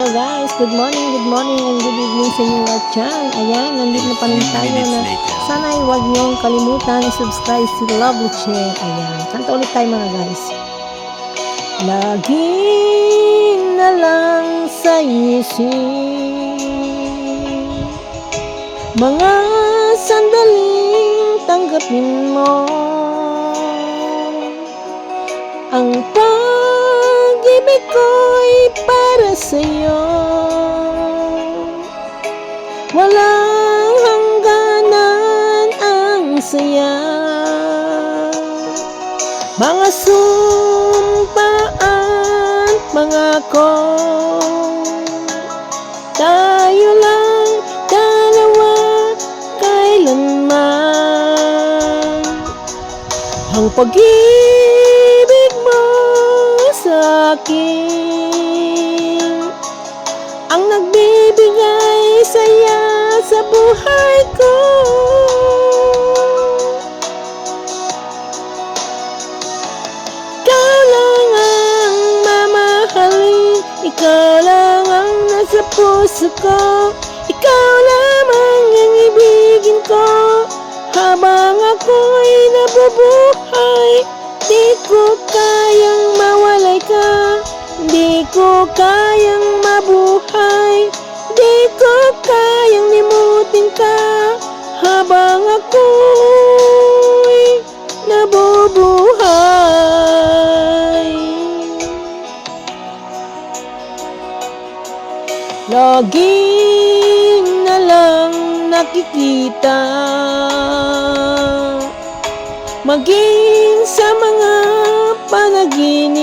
Hello guys, good morning and good evening sa inyo lahat dyan. Ayan, nandito na pa rin tayo na sana ay huwag niyong kalimutan i-subscribe si Lovely Chen. Ayan, kanta ulit tayo mga guys. Laging na lang sa isip mga sandaling tanggapin mo ang pag-ibig ko'y para sa'yo. Walang hangganan ang saya. Mga sumpaan, pangako, tayo lang dalawa kailanman. Ang pag-ibig mo sa akin ang nagbibigay saya sa buhay ko. Ikaw lang ang mamahalin, ikaw lang ang nasa puso ko, ikaw lamang ang ibigin ko habang ako'y nabubuhay. Di ko kayang mawalay ka, di ko kayang mabuhay, di ko kayang limutin ka habang ako'y nabubuhay. Laging na lang nakikita, maging sa mga panaginip,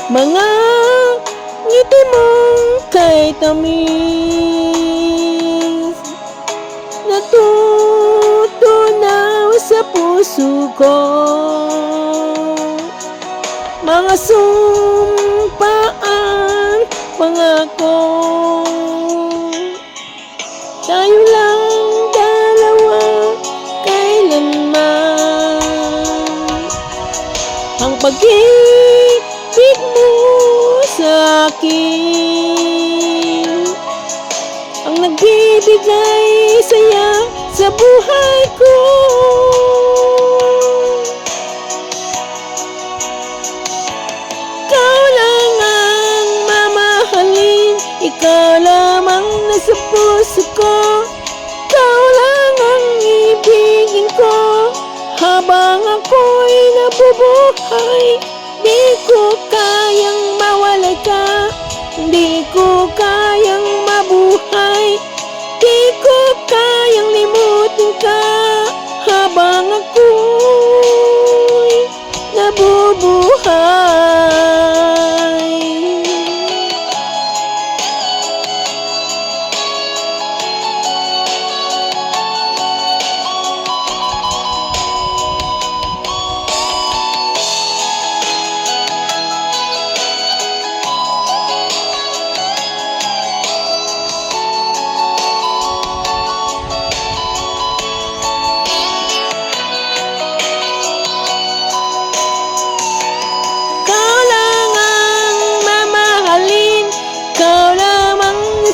mga ngiti mong kay tamis, natutunaw sa puso ko. Mga sumpaan, pangako, tayo lang dalawa kailanman. Ang pag-ibig mo sa akin ang nagbibigay saya sa buhay ko. Ikaw lang ang mamahalin, ikaw lamang nasa puso ko, ikaw lang ang ibigin ko habang ako'y nabubuhay. Di ko kayang mawalay ka, di ko kayang mabuhay, di ko kayang limutin ka habang ako'y nabubuhay.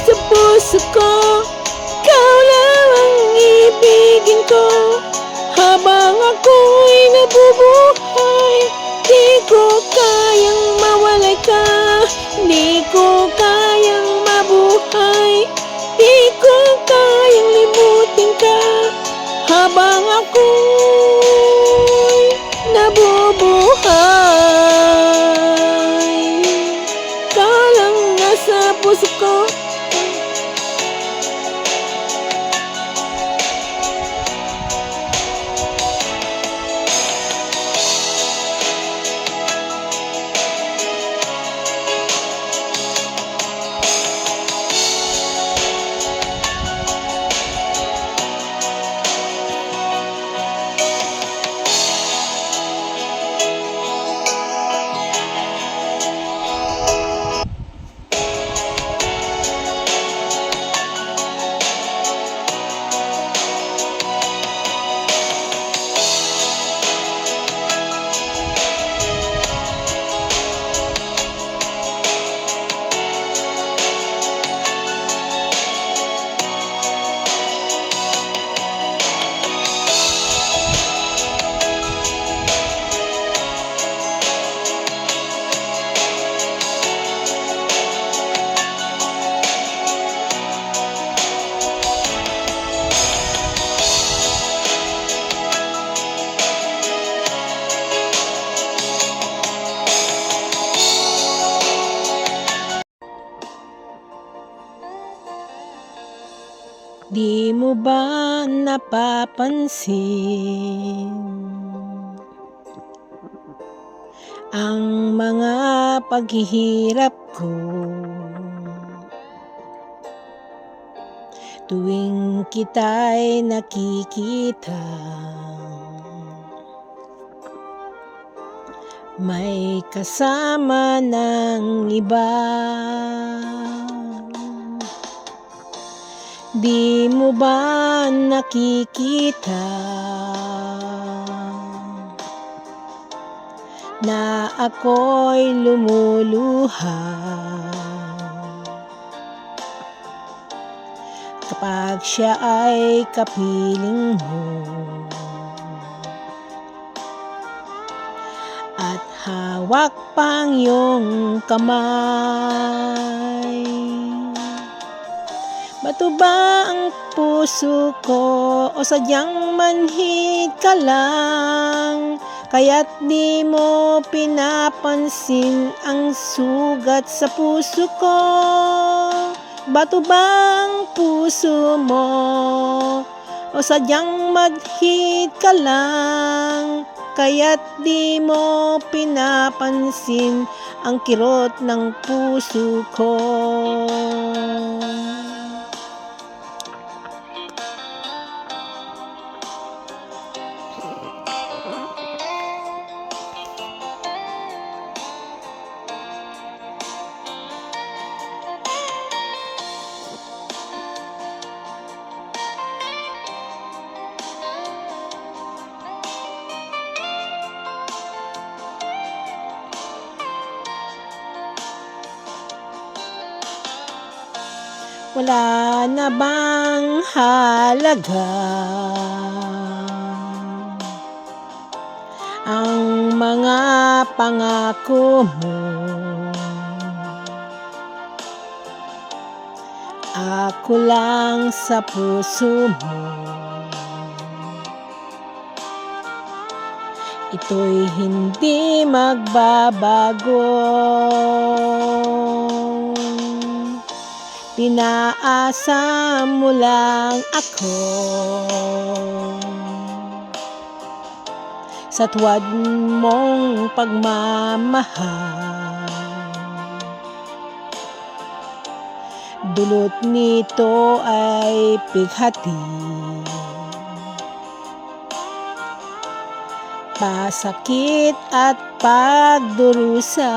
Sa puso ko, ikaw lang ang ibigin ko habang ako'y nabubuhay. Di ko kayang mawalay ka, di ko kayang mabuhay, di ko kayang limutin ka habang ako'y nabubuhay. Ikaw lang nasa puso ko. Di mo ba napapansin ang mga paghihirap ko tuwing kita'y nakikita? May kasama ng iba. Di mo ba nakikita na ako'y lumuluha kapag siya ay kapiling mo at hawak pang iyong kamay? Bato ba ang puso ko o sadyang manhid ka lang? Kaya't di mo pinapansin ang sugat sa puso ko. Bato ba ang puso mo o sadyang manhid ka lang? Kaya't di mo pinapansin ang kirot ng puso ko. Wala na bang halaga ang mga pangako mo? Ako lang sa puso mo. Ito'y hindi magbabago. Pinaasa mo lang ako sa tuwad mong pagmamahal. Dulot nito ay pighati, pasakit at pagdurusa.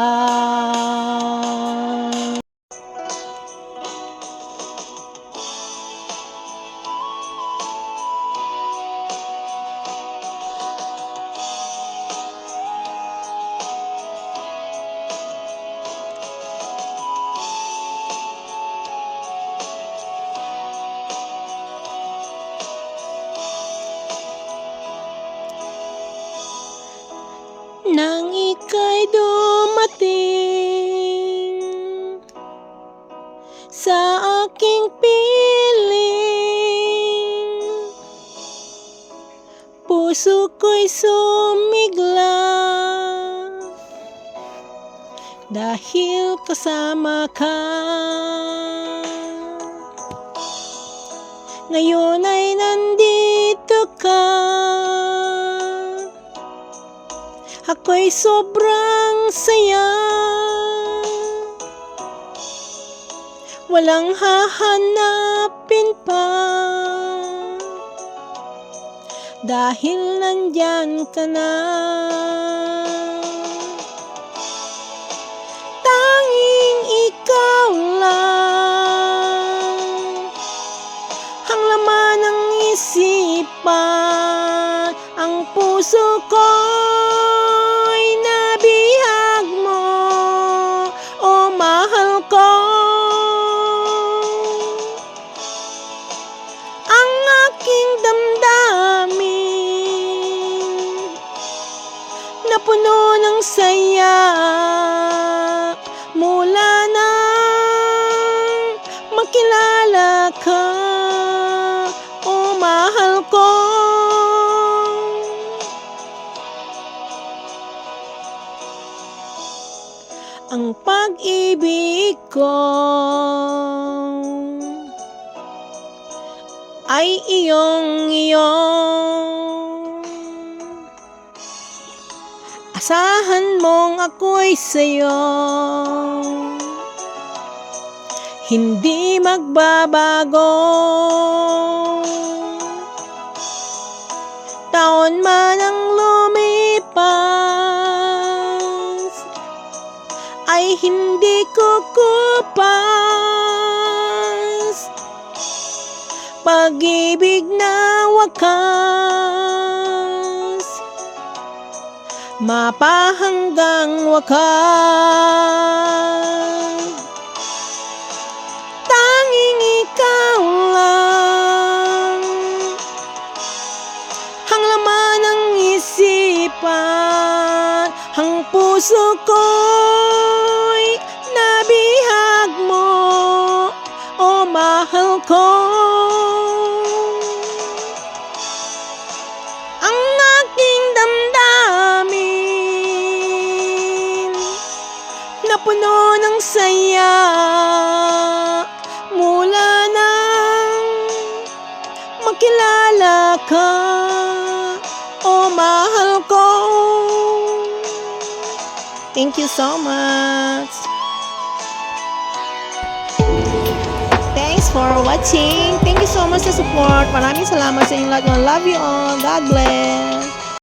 Nang ika'y dumating sa aking piling, puso ko'y sumigla dahil kasama ka. Ngayon ay nandito ka, ako'y sobrang saya. Walang hahanapin pa dahil nandyan ka na. Tanging ikaw lang ang laman ng isipan, ang puso ko'y nabihag mo, o mahal ko. Ang aking damdamin na puno ng saya mula nang makilala ka, o mahal ko. Ang pag-ibig ko ay iyong asahan mong ako'y sa'yo hindi magbabago. Taon man ang lumipas ay hindi kukupas. Pag-ibig na wakas, mapahanggang wakas. Tanging ikaw lang ang laman ng isipan, ang puso ko'y nabihag mo, o mahal ko. Ang aking damdamin na puno ng saya mula nang makilala ka, o mahal ko. Thank you so much. Thanks for watching. Thank you so much sa support. Maraming salamat sa inyong lahat. I love you all. God bless.